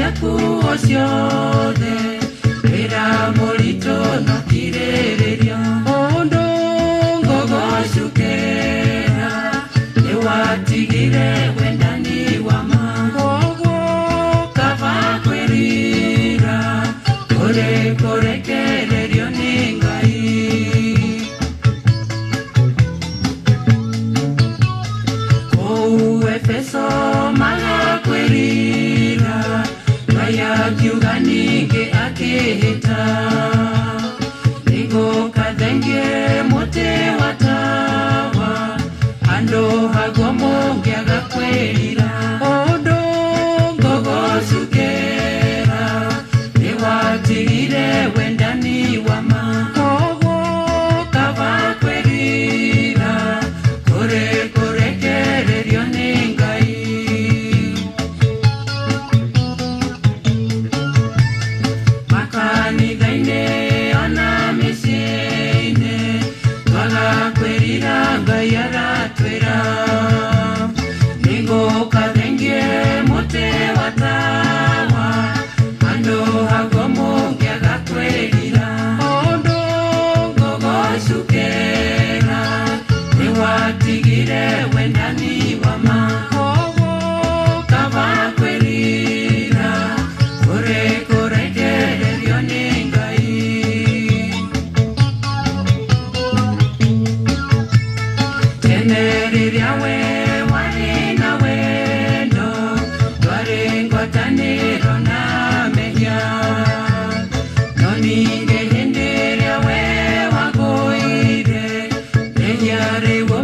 ciaku ciothe wĩra mũritũ no kirĩrĩria ũndũ ngũgũcukĩra nĩwatigire wendani wa ma koguo kaba kwĩrira kũrekererio nĩ Ngai kũu Efeso magakwĩrira Ngai akiuga ningĩ akĩhĩta nĩgũkathengie mũtĩ wa tawa handũ haguo mũngĩaga kwĩrira ũndũ ngũgũcukĩra nĩwatigire wendani wa ma koguo kaba kwĩrira kũrekererio nĩ Ngai makanitha-inĩ ona mĩciĩ-inĩ twagakwĩrira Ngai aratwĩra nĩgũkathengie mũtĩ wa tawa handũ haguo mũngĩaga kwĩrira ũndũ ngũgũcukĩra nĩwatigire wendani wa ma koguo kaba kwĩrira kũrekererio nĩ Ngai tene rĩrĩa we warĩ na wendo twarĩ ngwatanĩro na mehia no ningĩ hĩndĩ ĩrĩa we wagũire mehia rĩu